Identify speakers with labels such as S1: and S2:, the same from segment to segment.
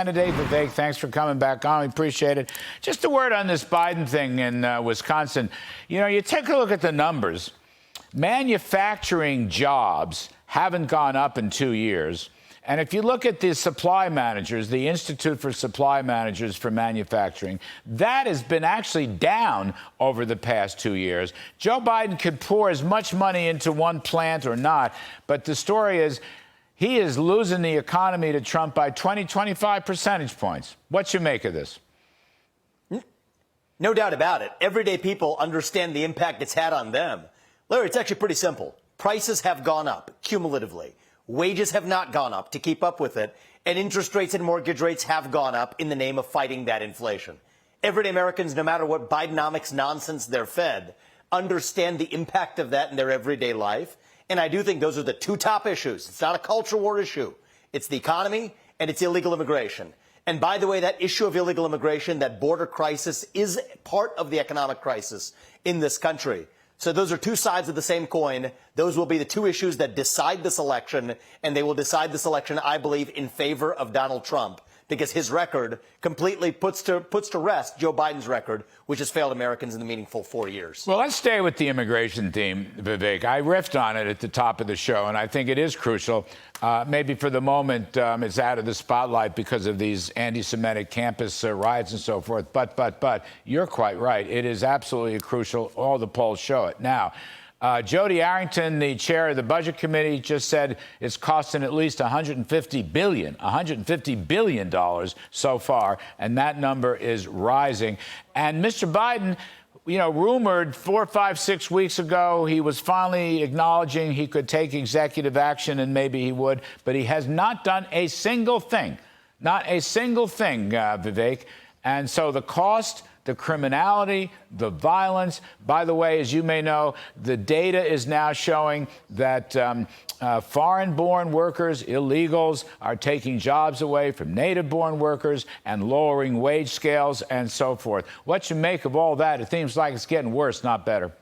S1: Candidate Vivek, thanks for coming back on. We appreciate it. Just a word on this Biden thing in Wisconsin. You know, you take a look at the numbers. Manufacturing jobs haven't gone up in 2 years. And if you look at the supply managers, the Institute for Supply Managers for Manufacturing, that has been actually down over the past 2 years. Joe Biden could pour as much money into one plant or not, but the story is he is losing the economy to Trump by 20, 25 percentage points. What you make of this?
S2: No doubt about it. Everyday people understand the impact it's had on them. Larry, it's actually pretty simple. Prices have gone up cumulatively. Wages have not gone up to keep up with it. And interest rates and mortgage rates have gone up in the name of fighting that inflation. Everyday Americans, no matter what Bidenomics nonsense they're fed, understand the impact of that in their everyday life. And I do think those are the two top issues. It's not a culture war issue. It's the economy and it's illegal immigration. And by the way, that issue of illegal immigration, that border crisis, is part of the economic crisis in this country. So those are two sides of the same coin. Those will be the two issues that decide this election, and they will decide this election, I believe, in favor of Donald Trump, because his record completely puts to rest Joe Biden's record, which has failed Americans in the meaningful 4 years.
S1: Well, let's stay with the immigration theme, Vivek. I riffed on it at the top of the show, and I think it is crucial. Maybe for the moment, it's out of the spotlight because of these anti-Semitic campus riots and so forth. But you're quite right. It is absolutely crucial. All the polls show it. Now, Jody Arrington, the chair of the Budget Committee, just said it's costing at least $150 billion so far, and that number is rising. And Mr. Biden, you know, rumored 4, 5, 6 weeks ago he was finally acknowledging he could take executive action, and maybe he would, but he has not done a single thing, Vivek. And so the cost, the criminality, the violence. By the way, as you may know, the data is now showing that foreign-born workers, illegals, are taking jobs away from native-born workers and lowering wage scales and so forth. What you make of all that? It seems like it's getting worse, not better.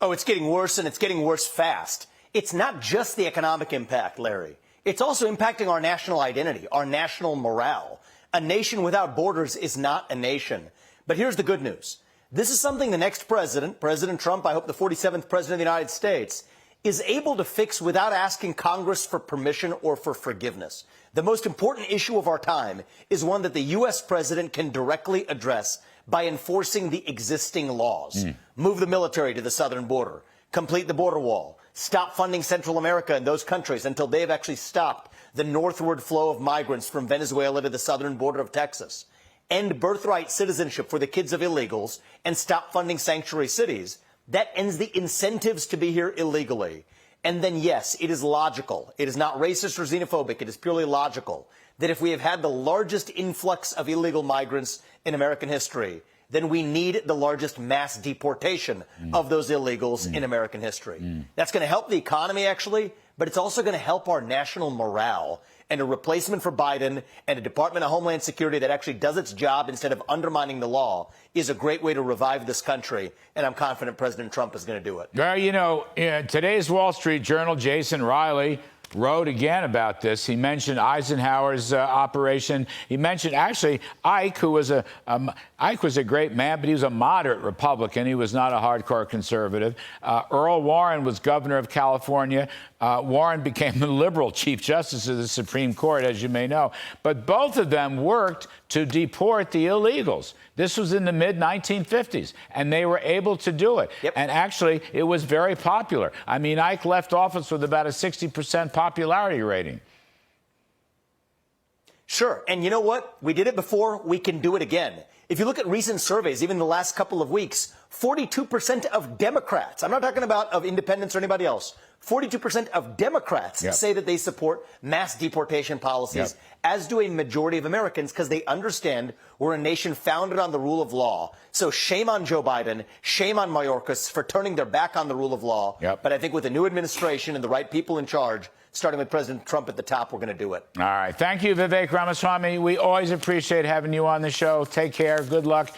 S2: Oh, it's getting worse, and it's getting worse fast. It's not just the economic impact, Larry. It's also impacting our national identity, our national morale. A nation without borders is not a nation. But here's the good news. This is something the next president, President Trump, I hope the 47th president of the United States, is able to fix without asking Congress for permission or for forgiveness. The most important issue of our time is one that the U.S. president can directly address by enforcing the existing laws. Move the military to the southern border, complete the border wall, stop funding Central America and those countries until they have actually stopped the northward flow of migrants from Venezuela to the southern border of Texas, end birthright citizenship for the kids of illegals, and stop funding sanctuary cities. That ends the incentives to be here illegally. And then, yes, it is logical. It is not racist or xenophobic. It is purely logical that if we have had the largest influx of illegal migrants in American history, then we need the largest mass deportation of those illegals in American history. That's going to help the economy, actually, but it's also going to help our national morale. And a replacement for Biden and a Department of Homeland Security that actually does its job instead of undermining the law is a great way to revive this country. And I'm confident President Trump is going to do it.
S1: Well, you know, today's Wall Street Journal, Jason Riley wrote again about this. He mentioned Eisenhower's operation. He mentioned actually Ike, who was Ike was a great man, but he was a moderate Republican. He was not a hardcore conservative. Earl Warren was governor of California. Warren became the liberal Chief Justice of the Supreme Court, as you may know. But both of them worked to deport the illegals. This was in the mid-1950s, and they were able to do it.
S2: Yep.
S1: And actually, it was very popular. I mean, Ike left office with about a 60% popularity rating.
S2: Sure. And you know what? We did it before. We can do it again. If you look at recent surveys, even the last couple of weeks, 42% of Democrats, I'm not talking about of independents or anybody else, 42% of Democrats say that they support mass deportation policies, as do a majority of Americans, because they understand we're a nation founded on the rule of law. So shame on Joe Biden, shame on Mayorkas for turning their back on the rule of law. But I think with the new administration and the right people in charge, starting with President Trump at the top, we're going to do it.
S1: All right. Thank you, Vivek Ramaswamy. We always appreciate having you on the show. Take care. Good luck.